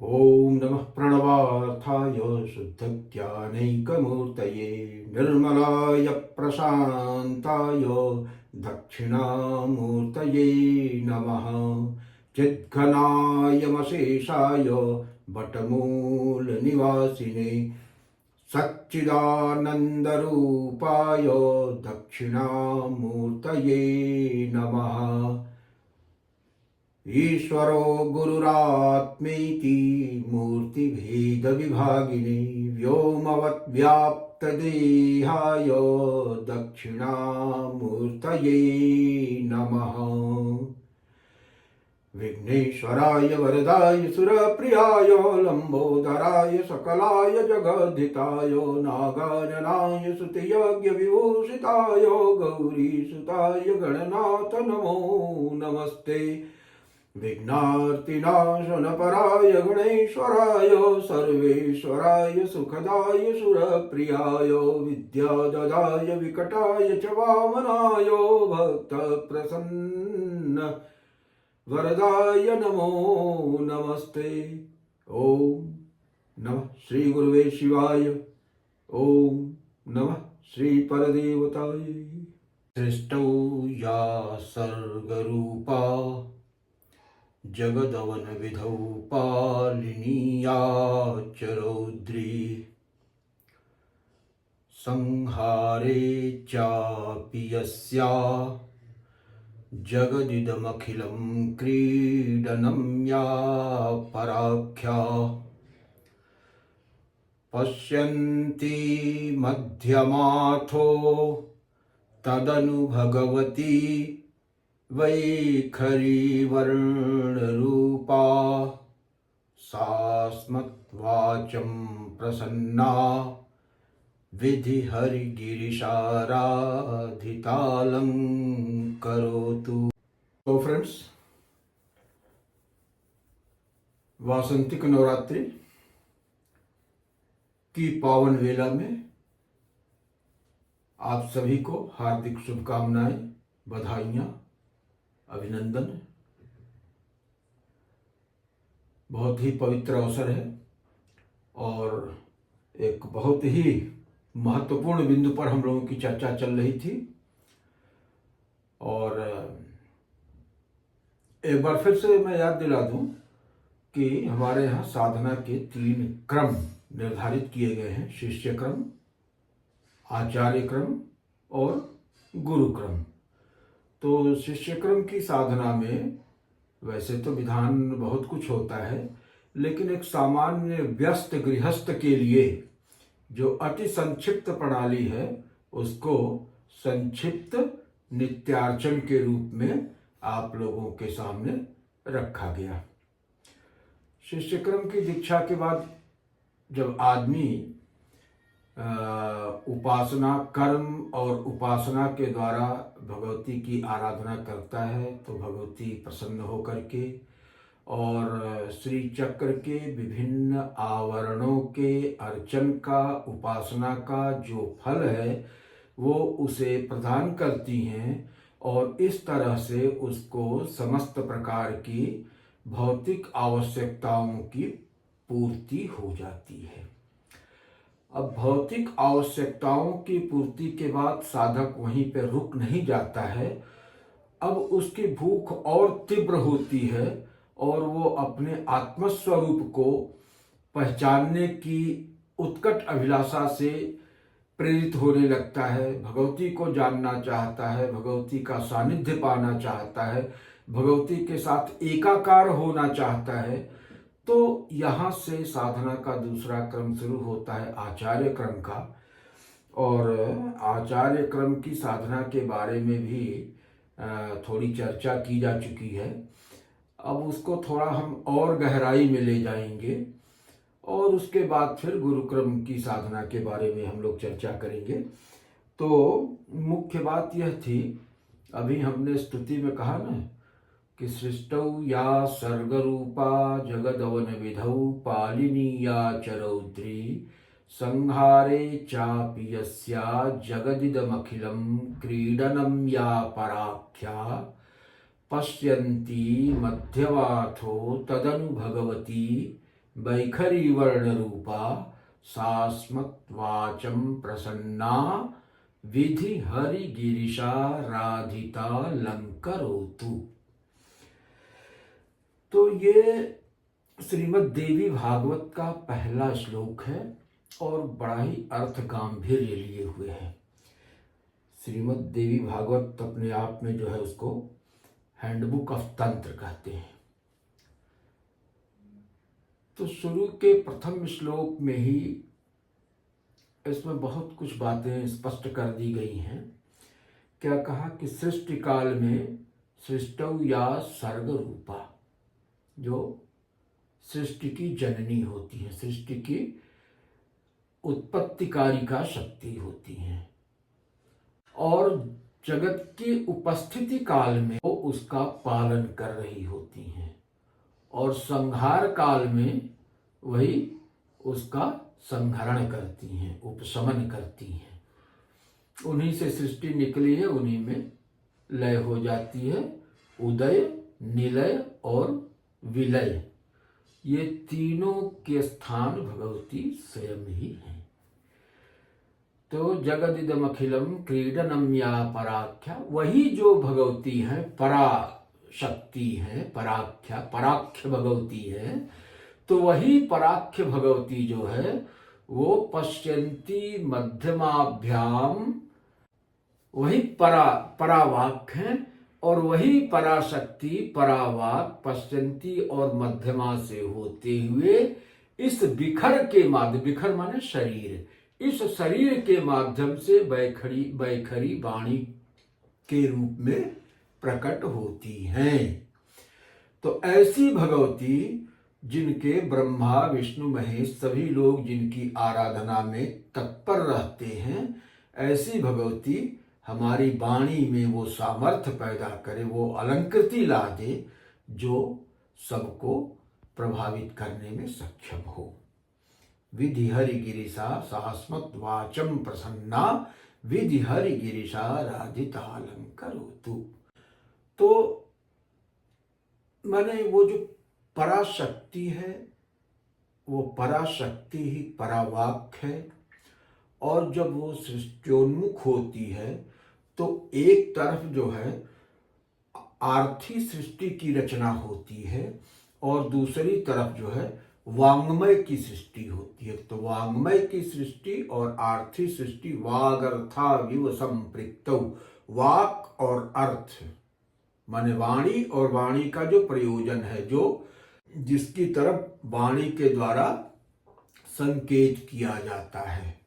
ॐ नमः प्रणवार्थाय शुद्धज्ञानैकमूर्तये निर्मलाय प्रशान्ताय दक्षिणामूर्तये नमः। चिद्घनायमशेषाय वटमूलनिवासिने सच्चिदानन्दरूपाय दक्षिणामूर्तये नमः। ईश्वरो गुरुरात्मेति मूर्तिभेदविभागिने व्योमवद्व्याप्तदेहाय दक्षिणामूर्तये नमः। विघ्नेश्वराय वरदाय सुरप्रियाय लंबोदराय सकलाय जगद्धिताय नागाननाय स्तुतियज्ञविभूषिताय गौरीसुताय गणनाथ नमो नमस्ते। विघ्नार्तिनाशनपराय गणेश्वराय सर्वेश्वराय सुखदाय सुरप्रियाय विद्याददाय विकटाय च वामनाय भक्तप्रसन्न वरदाय नमो नमस्ते। ओम नमः श्री गुरुवे शिवाय। ओम नमः श्री परदेवताय। सृष्टौ या सर्गरूपा जगदवन विधौ पालिनी या च रौद्री संहारे चापि यस्या जगदिदमखिलं क्रीडनं या पराख्या पश्यन्ति मध्यमाथो तदनु भगवती वैखरी वर्णरूपा सा स्मत्वाचं प्रसन्ना विधि हरिगिरिशाराधितालंकरोतु। तो फ्रेंड्स, वासंतिक नवरात्रि की पावन वेला में आप सभी को हार्दिक शुभकामनाएं, बधाइयां, अभिनंदन। बहुत ही पवित्र अवसर है और एक बहुत ही महत्वपूर्ण बिंदु पर हम लोगों की चर्चा चल रही थी। और एक बार फिर से मैं याद दिला दूं कि हमारे यहाँ साधना के 3 क्रम निर्धारित किए गए हैं: शिष्य क्रम, आचार्य क्रम और गुरु क्रम। तो शिष्य क्रम की साधना में वैसे तो विधान बहुत कुछ होता है, लेकिन एक सामान्य व्यस्त गृहस्थ के लिए जो अति संक्षिप्त प्रणाली है उसको संक्षिप्त नित्यार्चन के रूप में आप लोगों के सामने रखा गया। शिष्य क्रम की दीक्षा के बाद जब आदमी उपासना कर्म और उपासना के द्वारा भगवती की आराधना करता है तो भगवती प्रसन्न होकर के और श्री चक्र के विभिन्न आवरणों के अर्चन का, उपासना का जो फल है वो उसे प्रदान करती हैं और इस तरह से उसको समस्त प्रकार की भौतिक आवश्यकताओं की पूर्ति हो जाती है। अब भौतिक आवश्यकताओं की पूर्ति के बाद साधक वहीं पर रुक नहीं जाता है। अब उसकी भूख और तीव्र होती है और वो अपने आत्मस्वरूप को पहचानने की उत्कट अभिलाषा से प्रेरित होने लगता है, भगवती को जानना चाहता है, भगवती का सानिध्य पाना चाहता है, भगवती के साथ एकाकार होना चाहता है। तो यहाँ से साधना का दूसरा क्रम शुरू होता है, आचार्य क्रम का। और आचार्य क्रम की साधना के बारे में भी थोड़ी चर्चा की जा चुकी है। अब उसको थोड़ा हम और गहराई में ले जाएंगे और उसके बाद फिर गुरु क्रम की साधना के बारे में हम लोग चर्चा करेंगे। तो मुख्य बात यह थी, अभी हमने स्तुति में कहा ना कि सृष्टौ या सर्गरूपा जगदवन विधौ पालिनी या च रौद्री संहारे चापि यस्या जगदिदमखिलं क्रीडनं या पराख्या पश्यन्ति मध्यवाथो तदनु भगवती वैखरी वर्ण रूपा सास्मत् वाचम प्रसन्ना विधि हरि गिरिशा राधिता लंकरोतु। तो ये श्रीमद् देवी भागवत का पहला श्लोक है और बड़ा ही अर्थ गांभीर्य लिए हुए है। श्रीमद् देवी भागवत अपने आप में जो है उसको हैंडबुक ऑफ तंत्र कहते हैं। तो शुरू के प्रथम श्लोक में ही इसमें बहुत कुछ बातें स्पष्ट कर दी गई हैं। क्या कहा कि सृष्टि काल में सृष्टौ या सर्ग रूपा, जो सृष्टि की जननी होती है, सृष्टि की उत्पत्तिकारिका शक्ति होती है, और जगत की उपस्थिति काल में वो उसका पालन कर रही होती हैं, और संहार काल में वही उसका संहरण करती हैं, उपशमन करती हैं। उन्हीं से सृष्टि निकली है, उन्हीं में लय हो जाती है। उदय, निलय और विलय, ये तीनों के स्थान भगवती स्वयं ही हैं। तो जगदिदम अखिलम क्रीडनम या पराख्या, वही जो भगवती है परा शक्ति है, पराख्या पराख्य भगवती है। तो वही पराख्य भगवती जो है वो पश्यंती मध्यमाभ्याम, वही परावाक है, और वही पराशक्ति परावाक पश्यंती और मध्यमा से होते हुए इस बिखर के माध्यम, बिखर माने शरीर, इस शरीर के माध्यम से बैखरी वाणी के रूप में प्रकट होती हैं। तो ऐसी भगवती जिनके ब्रह्मा विष्णु महेश सभी लोग जिनकी आराधना में तत्पर रहते हैं, ऐसी भगवती हमारी वाणी में वो सामर्थ्य पैदा करे, वो अलंकृति ला दे जो सबको प्रभावित करने में सक्षम हो। विधि हरि गिरिशा सास्मत् वाचम प्रसन्ना विधि हरि गिरिशा राधिता अलंकरोतु। तो माने वो जो पराशक्ति है, वो पराशक्ति ही परावाक है, और जब वो सृष्टोन्मुख होती है तो एक तरफ जो है आर्थी सृष्टि की रचना होती है, और दूसरी तरफ जो है वांग्मय की सृष्टि होती है। तो वांग्मय की सृष्टि और आर्थी सृष्टि वागर्था विव संपृक्तौ, वाक और अर्थ माने वाणी, और वाणी का जो प्रयोजन है, जो जिसकी तरफ वाणी के द्वारा संकेत किया जाता है,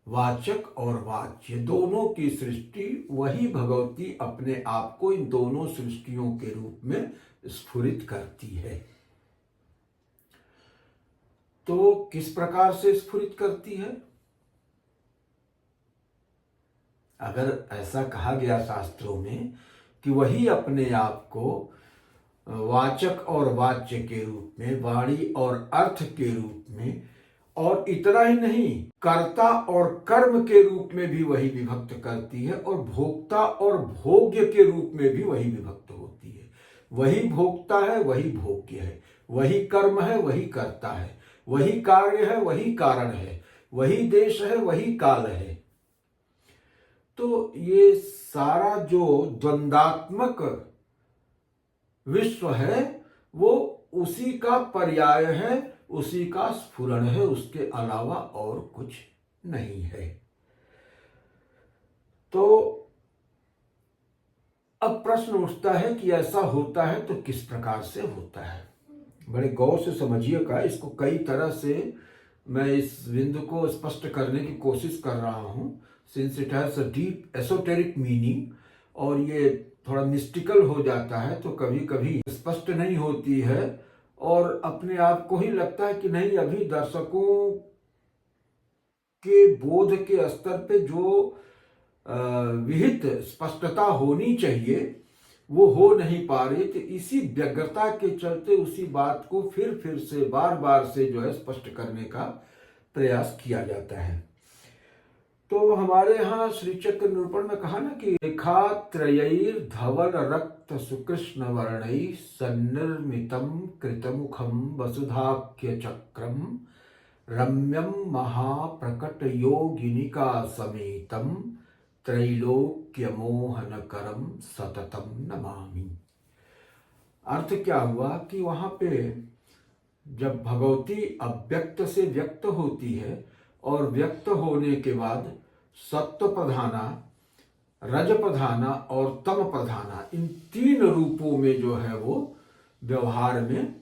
वाचक और वाच्य दोनों की सृष्टि, वही भगवती अपने आप को इन दोनों सृष्टियों के रूप में स्फुरित करती है। तो किस प्रकार से स्फुरित करती है? अगर ऐसा कहा गया शास्त्रों में कि वही अपने आप को वाचक और वाच्य के रूप में, वाणी और अर्थ के रूप में, और इतना ही नहीं कर्ता और कर्म के रूप में भी वही विभक्त करती है, और भोक्ता और भोग्य के रूप में भी वही विभक्त होती है। वही भोक्ता है, वही भोग्य है, वही कर्म है, वही कर्ता है, वही कार्य है, वही कारण है, वही देश है, वही काल है। तो ये सारा जो द्वंदात्मक विश्व है वो उसी का पर्याय है, उसी का स्फुरण है, उसके अलावा और कुछ नहीं है। तो अब प्रश्न उठता है कि ऐसा होता है तो किस प्रकार से होता है। बड़े गौर से समझिएगा, इसको कई तरह से मैं इस बिंदु को स्पष्ट करने की कोशिश कर रहा हूं, since it has a deep esoteric meaning, और ये थोड़ा मिस्टिकल हो जाता है तो कभी कभी स्पष्ट नहीं होती है, और अपने आप को ही लगता है कि नहीं, अभी दर्शकों के बोध के स्तर पे जो विहित स्पष्टता होनी चाहिए वो हो नहीं पा रही। तो इसी व्यग्रता के चलते उसी बात को फिर से बार बार से जो है स्पष्ट करने का प्रयास किया जाता है। तो हमारे यहाँ श्री चक्र निरूपण में कहा ना कि रेखा त्रयैर धवल रक्त रक्त सुकृष्ण वर्णै सन्निर्मितं कृतमुखं वसुधाख्य चक्रम रम्यं महाप्रकट योगिनिका समेतं त्रैलोक्य मोहनकरम सततम नमामि। अर्थ क्या हुआ कि वहां पे जब भगवती अव्यक्त से व्यक्त होती है और व्यक्त होने के बाद सत्व प्रधाना, रज प्रधाना और तम प्रधाना, इन तीन रूपों में जो है वो व्यवहार में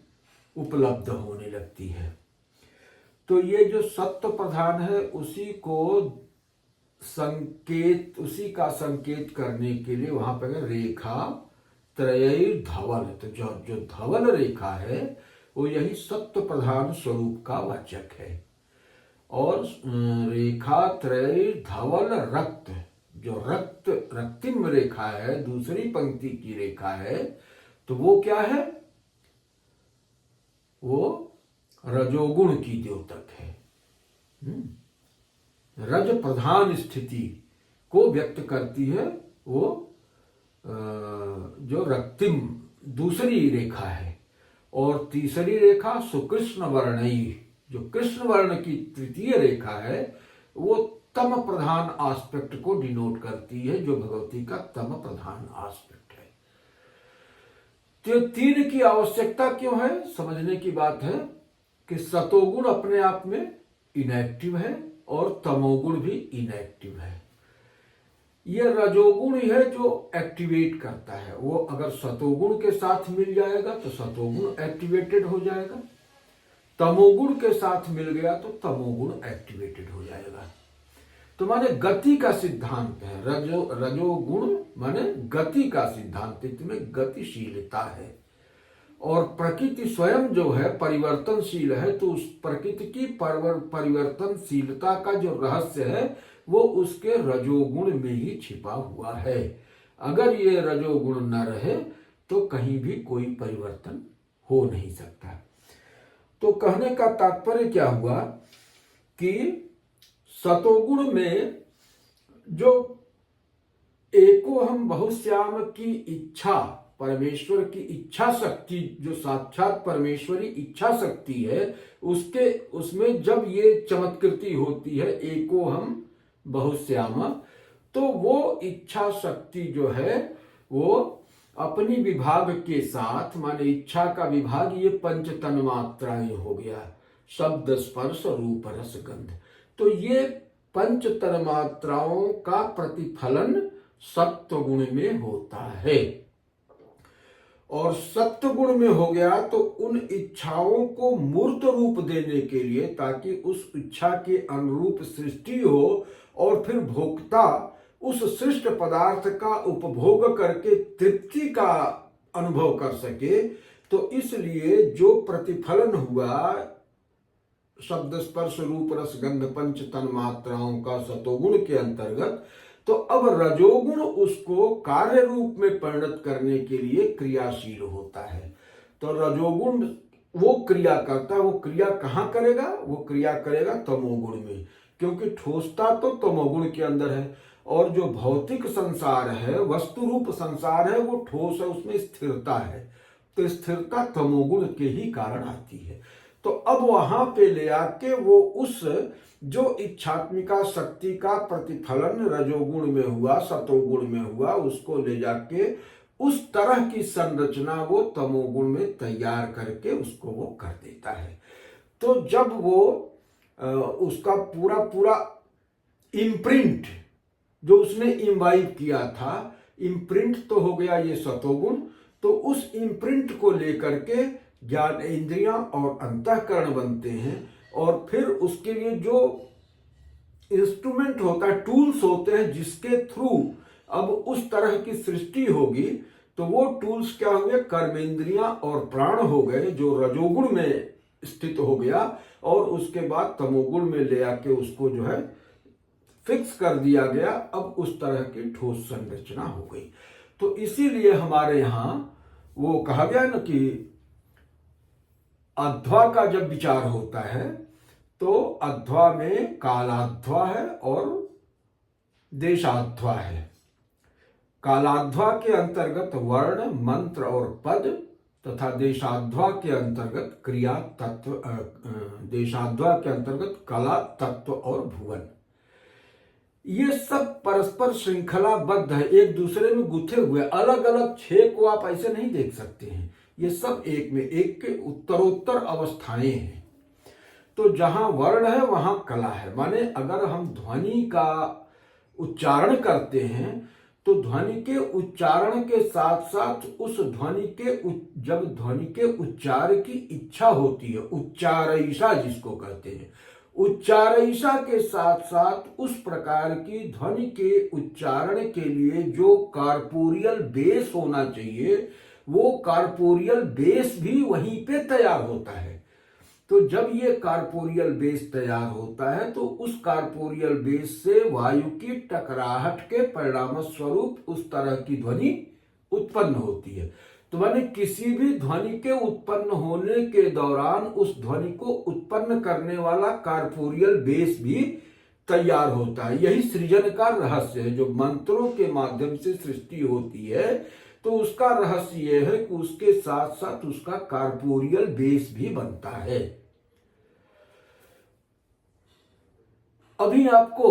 उपलब्ध होने लगती है। तो ये जो सत्व प्रधान है उसी का संकेत करने के लिए वहां पर रेखा त्रयैर धवल, तो जो धवल रेखा है वो यही सत्व प्रधान स्वरूप का वाचक है। और रेखा त्रयैर धवल रक्त, जो रक्तिम रेखा है, दूसरी पंक्ति की रेखा है, तो वो क्या है? वो रजोगुण की द्योतक है। रज प्रधान स्थिति को व्यक्त करती है वो जो रक्तिम दूसरी रेखा है। और तीसरी रेखा सुकृष्ण वर्णई, जो कृष्ण वर्ण की तृतीय रेखा है, वो तम प्रधान आस्पेक्ट को डिनोट करती है, जो भगवती का तम प्रधान आस्पेक्ट है। तो तीन की आवश्यकता क्यों है, समझने की बात है कि सतोगुण अपने आप में इनएक्टिव है और तमोगुण भी इनएक्टिव है। ये रजोगुण ही है जो एक्टिवेट करता है। वो अगर सतोगुण के साथ मिल जाएगा तो सतोगुण एक्टिवेटेड हो जाएगा, तमोगुण के साथ मिल गया तो तमोगुण एक्टिवेटेड हो जाएगा। तो माने गति का सिद्धांत है। रजोगुण माने गति का सिद्धांत, इसमें गतिशीलता है। और प्रकृति स्वयं जो है परिवर्तनशील है, तो उस प्रकृति की परिवर्तनशीलता का जो रहस्य है वो उसके रजोगुण में ही छिपा हुआ है। अगर ये रजोगुण न रहे तो कहीं भी कोई परिवर्तन हो नहीं सकता। तो कहने का तात्पर्य क्या हुआ कि सतोगुण में जो एको हम बहुश्याम की इच्छा, परमेश्वर की इच्छा शक्ति, जो साक्षात परमेश्वरी इच्छा शक्ति है, उसमें जब ये चमत्कृति होती है एको हम बहुश्याम, तो वो इच्छा शक्ति जो है वो अपनी विभाग के साथ, माने इच्छा का विभाग ये पंच तन्मात्राएं हो गया, शब्द स्पर्श रूप रस गंध। तो ये पंच तन्मात्राओं का प्रतिफलन सत्वगुण में होता है। और सत्वगुण में हो गया तो उन इच्छाओं को मूर्त रूप देने के लिए, ताकि उस इच्छा के अनुरूप सृष्टि हो और फिर भोक्ता उस सृष्ट पदार्थ का उपभोग करके तृप्ति का अनुभव कर सके, तो इसलिए जो प्रतिफलन हुआ शब्द स्पर्श रूप रस गंध पंच तन्मात्राओं का सतोगुण के अंतर्गत, तो अब रजोगुण उसको कार्य रूप में परिणत करने के लिए क्रियाशील होता है। तो रजोगुण वो क्रिया करता है। वो क्रिया कहाँ करेगा? वो क्रिया करेगा तमोगुण में, क्योंकि ठोसता तो तमोगुण के अंदर है। और जो भौतिक संसार है, वस्तु रूप संसार है, वो ठोस है, उसमें स्थिरता है। तो स्थिरता तमोगुण के ही कारण आती है। तो अब वहां पे ले आके वो उस जो इच्छात्मिका शक्ति का प्रतिफलन रजोगुण में हुआ, सतोगुण में हुआ, उसको ले जाके उस तरह की संरचना वो तमोगुण में तैयार करके उसको वो कर देता है। तो जब वो उसका पूरा पूरा इम्प्रिंट जो उसने इम्बाइब किया था, इम्प्रिंट तो हो गया ये सतोगुण, तो उस इम्प्रिंट को लेकर के ज्ञान इंद्रियां और अंतःकरण बनते हैं। और फिर उसके लिए जो इंस्ट्रूमेंट होता है, टूल्स होते हैं, जिसके थ्रू अब उस तरह की सृष्टि होगी, तो वो टूल्स क्या हुए? कर्मेंद्रियां और प्राण हो गए, जो रजोगुण में स्थित हो गया। और उसके बाद तमोगुण में ले आके उसको जो है फिक्स कर दिया गया। अब उस तरह की ठोस संरचना हो गई। तो इसीलिए हमारे यहां वो कहा गया ना कि अध्वा का जब विचार होता है तो अध्वा में कालाध्वा है और देशाध्वा है। कालाध्वा के अंतर्गत वर्ण, मंत्र और पद तथा देशाध्वा के अंतर्गत क्रिया तत्व, देशाध्वा के अंतर्गत कला तत्व और भुवन। ये सब परस्पर श्रृंखलाबद्ध है, एक दूसरे में गुथे हुए। अलग अलग छह को आप ऐसे नहीं देख सकते हैं, ये सब एक में एक के उत्तरोत्तर अवस्थाएं हैं। तो जहां वर्ण है वहां कला है। माने अगर हम ध्वनि का उच्चारण करते हैं तो ध्वनि के उच्चारण के साथ साथ उस ध्वनि के जब ध्वनि के उच्चार की इच्छा होती है, उच्चारईशा जिसको कहते हैं, उच्चारईशा के साथ साथ उस प्रकार की ध्वनि के उच्चारण के लिए जो कार्पोरियल बेस होना चाहिए, वो कार्पोरियल बेस भी वहीं पे तैयार होता है। तो जब ये कार्पोरियल बेस तैयार होता है तो उस कार्पोरियल बेस से वायु की टकराहट के परिणाम स्वरूप उस तरह की ध्वनि उत्पन्न होती है। तो माने किसी भी ध्वनि के उत्पन्न होने के दौरान उस ध्वनि को उत्पन्न करने वाला कार्पोरियल बेस भी तैयार होता है। यही सृजन का रहस्य है। जो मंत्रों के माध्यम से सृष्टि होती है तो उसका रहस्य यह है कि उसके साथ साथ उसका कार्पोरियल बेस भी बनता है। अभी आपको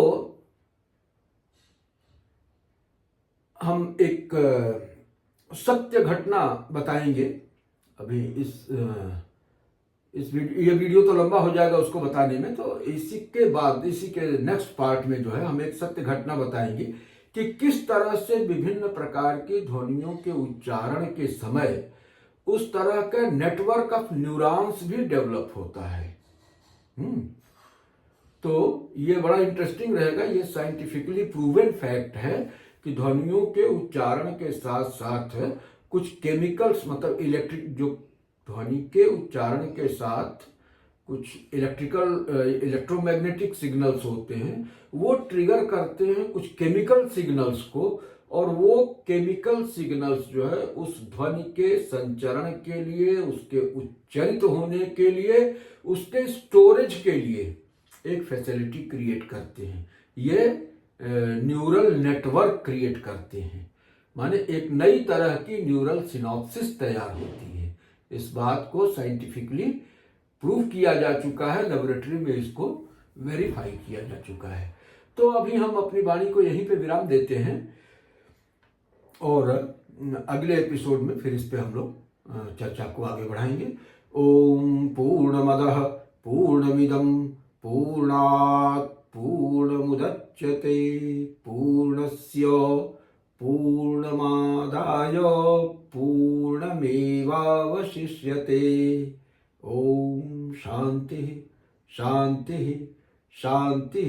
हम एक सत्य घटना बताएंगे। अभी ये वीडियो तो लंबा हो जाएगा उसको बताने में, तो इसी के बाद इसी के नेक्स्ट पार्ट में जो है हम एक सत्य घटना बताएंगे कि किस तरह से विभिन्न प्रकार की ध्वनियों के उच्चारण के समय उस तरह का नेटवर्क ऑफ न्यूरॉन्स भी डेवलप होता है। तो ये बड़ा इंटरेस्टिंग रहेगा। ये साइंटिफिकली प्रूवन फैक्ट है कि ध्वनियों के उच्चारण के साथ साथ कुछ केमिकल्स, मतलब इलेक्ट्रिक, जो ध्वनि के उच्चारण के साथ कुछ इलेक्ट्रोमैग्नेटिक सिग्नल्स होते हैं, वो ट्रिगर करते हैं कुछ केमिकल सिग्नल्स को, और वो केमिकल सिग्नल्स जो है उस ध्वनि के संचरण के लिए, उसके उच्चारित होने के लिए, उसके स्टोरेज के लिए एक फैसिलिटी क्रिएट करते हैं। ये न्यूरल नेटवर्क क्रिएट करते हैं। माने एक नई तरह की न्यूरल सिनॉप्सिस तैयार होती है। इस बात को साइंटिफिकली प्रूव किया जा चुका है, लेबोरेटरी में इसको वेरीफाई किया जा चुका है। तो अभी हम अपनी वाणी को यहीं पे विराम देते हैं और अगले एपिसोड में फिर इस पे हम लोग चर्चा को आगे बढ़ाएंगे। ओम पूर्णमदः पूर्णमिदं पूर्णात् पूर्णमुदच्यते पूर्णस्य पूर्णमादाय पूर्णमेवावशिष्यते। ओम शांति शांति शांति।